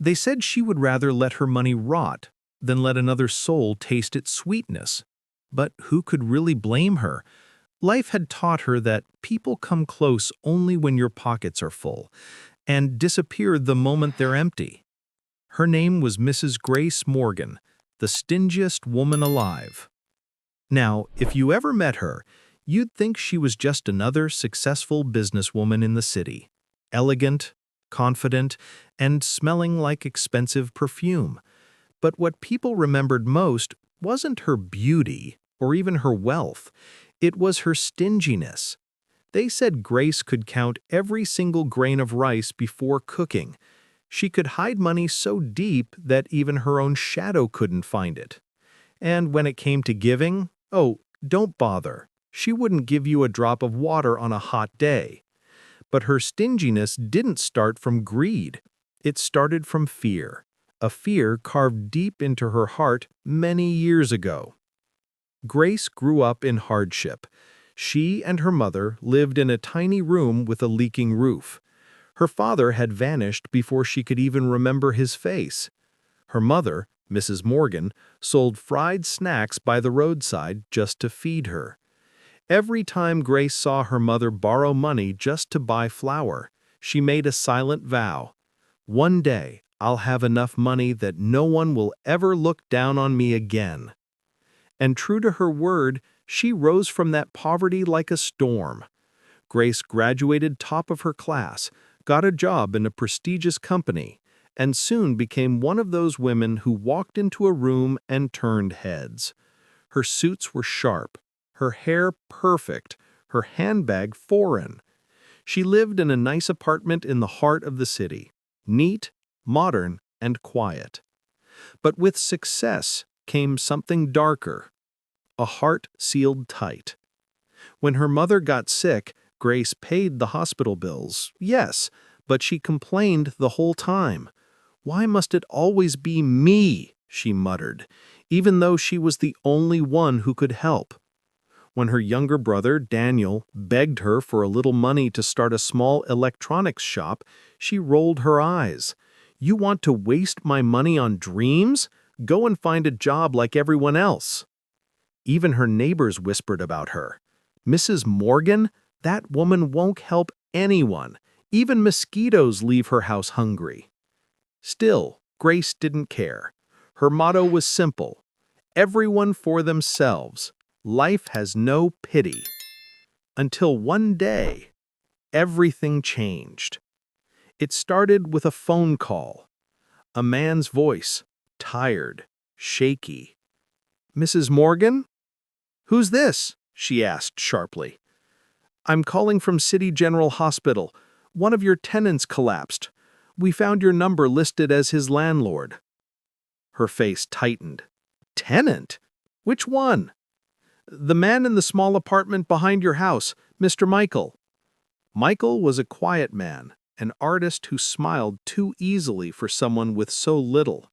They said she would rather let her money rot than let another soul taste its sweetness. But who could really blame her? Life had taught her that people come close only when your pockets are full, and disappear the moment they're empty. Her name was Mrs. Grace Morgan, the stingiest woman alive. Now, if you ever met her, you'd think she was just another successful businesswoman in the city, elegant, confident, and smelling like expensive perfume. But what people remembered most wasn't her beauty or even her wealth. It was her stinginess. They said Grace could count every single grain of rice before cooking. She could hide money so deep that even her own shadow couldn't find it. And when it came to giving, oh, don't bother. She wouldn't give you a drop of water on a hot day. But her stinginess didn't start from greed. It started from fear, a fear carved deep into her heart many years ago. Grace grew up in hardship. She and her mother lived in a tiny room with a leaking roof. Her father had vanished before she could even remember his face. Her mother, Mrs. Morgan, sold fried snacks by the roadside just to feed her. Every time Grace saw her mother borrow money just to buy flour, she made a silent vow. One day, I'll have enough money that no one will ever look down on me again. And true to her word, she rose from that poverty like a storm. Grace graduated top of her class, got a job in a prestigious company, and soon became one of those women who walked into a room and turned heads. Her suits were sharp, her hair perfect, her handbag foreign. She lived in a nice apartment in the heart of the city, neat, modern, and quiet. But with success came something darker, a heart sealed tight. When her mother got sick, Grace paid the hospital bills, yes, but she complained the whole time. Why must it always be me, she muttered, even though she was the only one who could help. When her younger brother, Daniel, begged her for a little money to start a small electronics shop, she rolled her eyes. You want to waste my money on dreams? Go and find a job like everyone else. Even her neighbors whispered about her. Mrs. Morgan? That woman won't help anyone. Even mosquitoes leave her house hungry. Still, Grace didn't care. Her motto was simple. Everyone for themselves. Life has no pity. Until one day, everything changed. It started with a phone call. A man's voice, tired, shaky. Mrs. Morgan? Who's this? She asked sharply. I'm calling from City General Hospital. One of your tenants collapsed. We found your number listed as his landlord. Her face tightened. Tenant? Which one? The man in the small apartment behind your house, Mr. Michael. Michael was a quiet man, an artist who smiled too easily for someone with so little.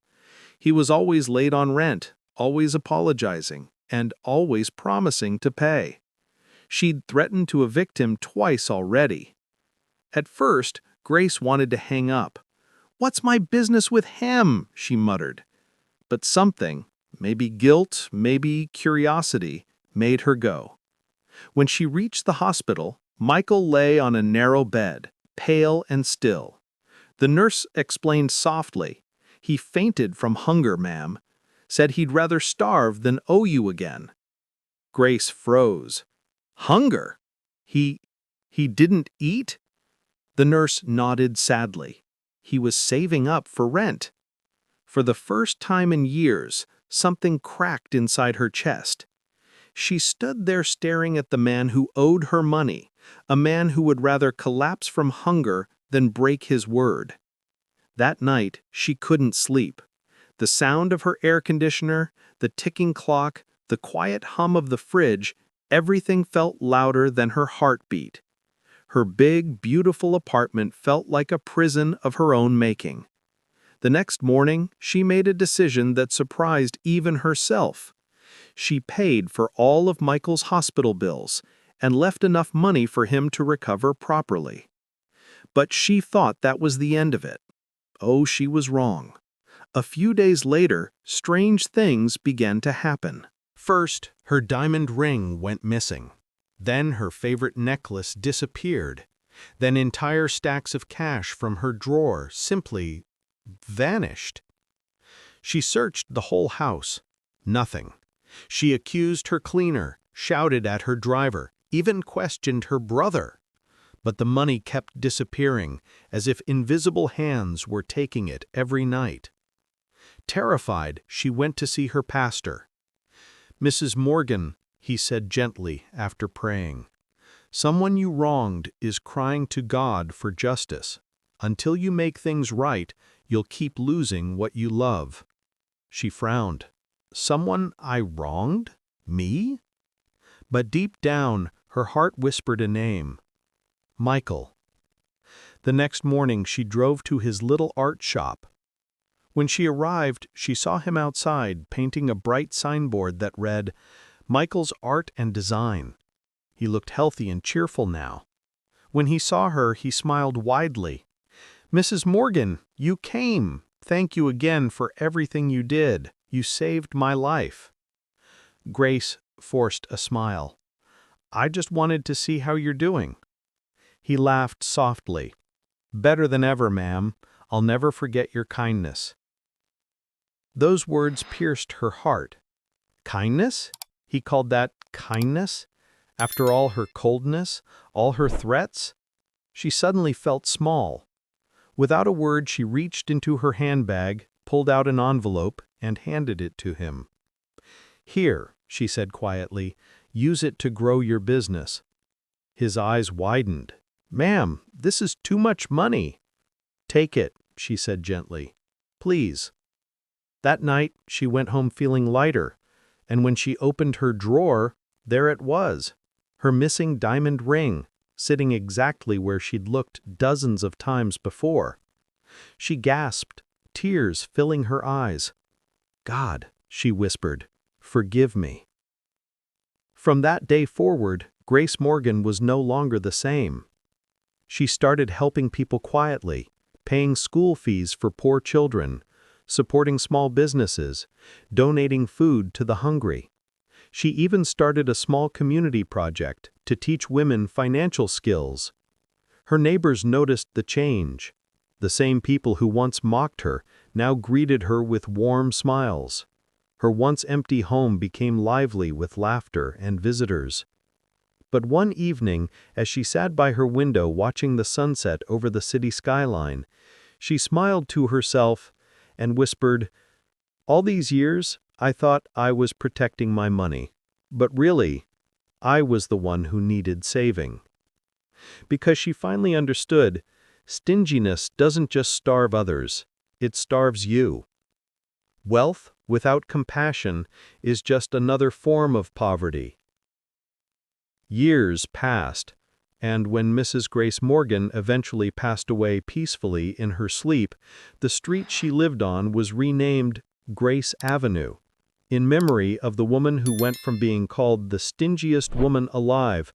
He was always late on rent, always apologizing, and always promising to pay. She'd threatened to evict him twice already. At first, Grace wanted to hang up. What's my business with him? She muttered. But something, maybe guilt, maybe curiosity, made her go. When she reached the hospital, Michael lay on a narrow bed, pale and still. The nurse explained softly, He fainted from hunger, ma'am. Said he'd rather starve than owe you again. Grace froze. Hunger? He didn't eat? The nurse nodded sadly. He was saving up for rent. For the first time in years, something cracked inside her chest. She stood there staring at the man who owed her money, a man who would rather collapse from hunger than break his word. That night, she couldn't sleep. The sound of her air conditioner, the ticking clock, the quiet hum of the fridge, everything felt louder than her heartbeat. Her big, beautiful apartment felt like a prison of her own making. The next morning, she made a decision that surprised even herself. She paid for all of Michael's hospital bills and left enough money for him to recover properly. But she thought that was the end of it. Oh, she was wrong. A few days later, strange things began to happen. First, her diamond ring went missing. Then her favorite necklace disappeared. Then entire stacks of cash from her drawer simply vanished. She searched the whole house. Nothing. She accused her cleaner, shouted at her driver, even questioned her brother. But the money kept disappearing, as if invisible hands were taking it every night. Terrified, she went to see her pastor. "Mrs. Morgan," he said gently after praying, "someone you wronged is crying to God for justice. Until you make things right, you'll keep losing what you love." She frowned. Someone I wronged? Me? But deep down, her heart whispered a name. Michael. The next morning, she drove to his little art shop. When she arrived, she saw him outside painting a bright signboard that read, "Michael's Art and Design." He looked healthy and cheerful now. When he saw her, he smiled widely. "Mrs. Morgan, you came. Thank you again for everything you did. You saved my life." Grace forced a smile. "I just wanted to see how you're doing." He laughed softly. "Better than ever, ma'am. I'll never forget your kindness." Those words pierced her heart. Kindness? He called that kindness? After all her coldness, all her threats? She suddenly felt small. Without a word, she reached into her handbag, pulled out an envelope, and handed it to him. "Here," she said quietly, "use it to grow your business." His eyes widened. "Ma'am, this is too much money." "Take it," she said gently. "Please." That night, she went home feeling lighter, and when she opened her drawer, there it was, her missing diamond ring, sitting exactly where she'd looked dozens of times before. She gasped, tears filling her eyes. "God," she whispered, "forgive me." From that day forward, Grace Morgan was no longer the same. She started helping people quietly, paying school fees for poor children, supporting small businesses, donating food to the hungry. She even started a small community project to teach women financial skills. Her neighbors noticed the change. The same people who once mocked her now greeted her with warm smiles. Her once empty home became lively with laughter and visitors. But one evening, as she sat by her window watching the sunset over the city skyline, she smiled to herself and whispered, "All these years, I thought I was protecting my money. But really, I was the one who needed saving." Because she finally understood, stinginess doesn't just starve others, it starves you. Wealth without compassion is just another form of poverty. Years passed, and when Mrs. Grace Morgan eventually passed away peacefully in her sleep, the street she lived on was renamed Grace Avenue, in memory of the woman who went from being called the stingiest woman alive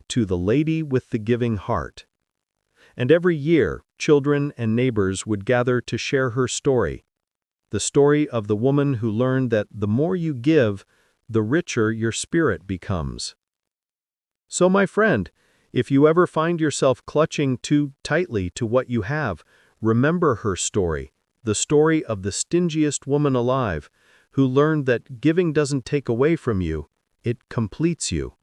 to the lady with the giving heart. And every year, children and neighbors would gather to share her story, the story of the woman who learned that the more you give, the richer your spirit becomes. So, my friend, if you ever find yourself clutching too tightly to what you have, remember her story, the story of the stingiest woman alive, who learned that giving doesn't take away from you, it completes you.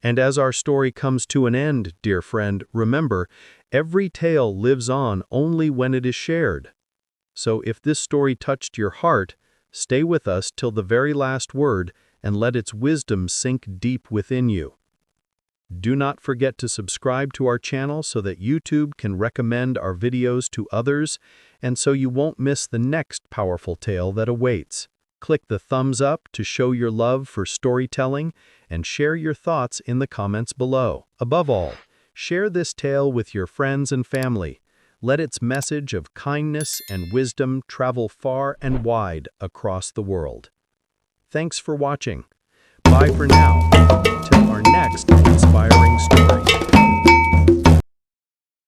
And as our story comes to an end, dear friend, remember, every tale lives on only when it is shared. So if this story touched your heart, stay with us till the very last word and let its wisdom sink deep within you. Do not forget to subscribe to our channel so that YouTube can recommend our videos to others and so you won't miss the next powerful tale that awaits. Click the thumbs up to show your love for storytelling and share your thoughts in the comments below. Above all, share this tale with your friends and family. Let its message of kindness and wisdom travel far and wide across the world. Thanks for watching. Bye for now, till our next inspiring story.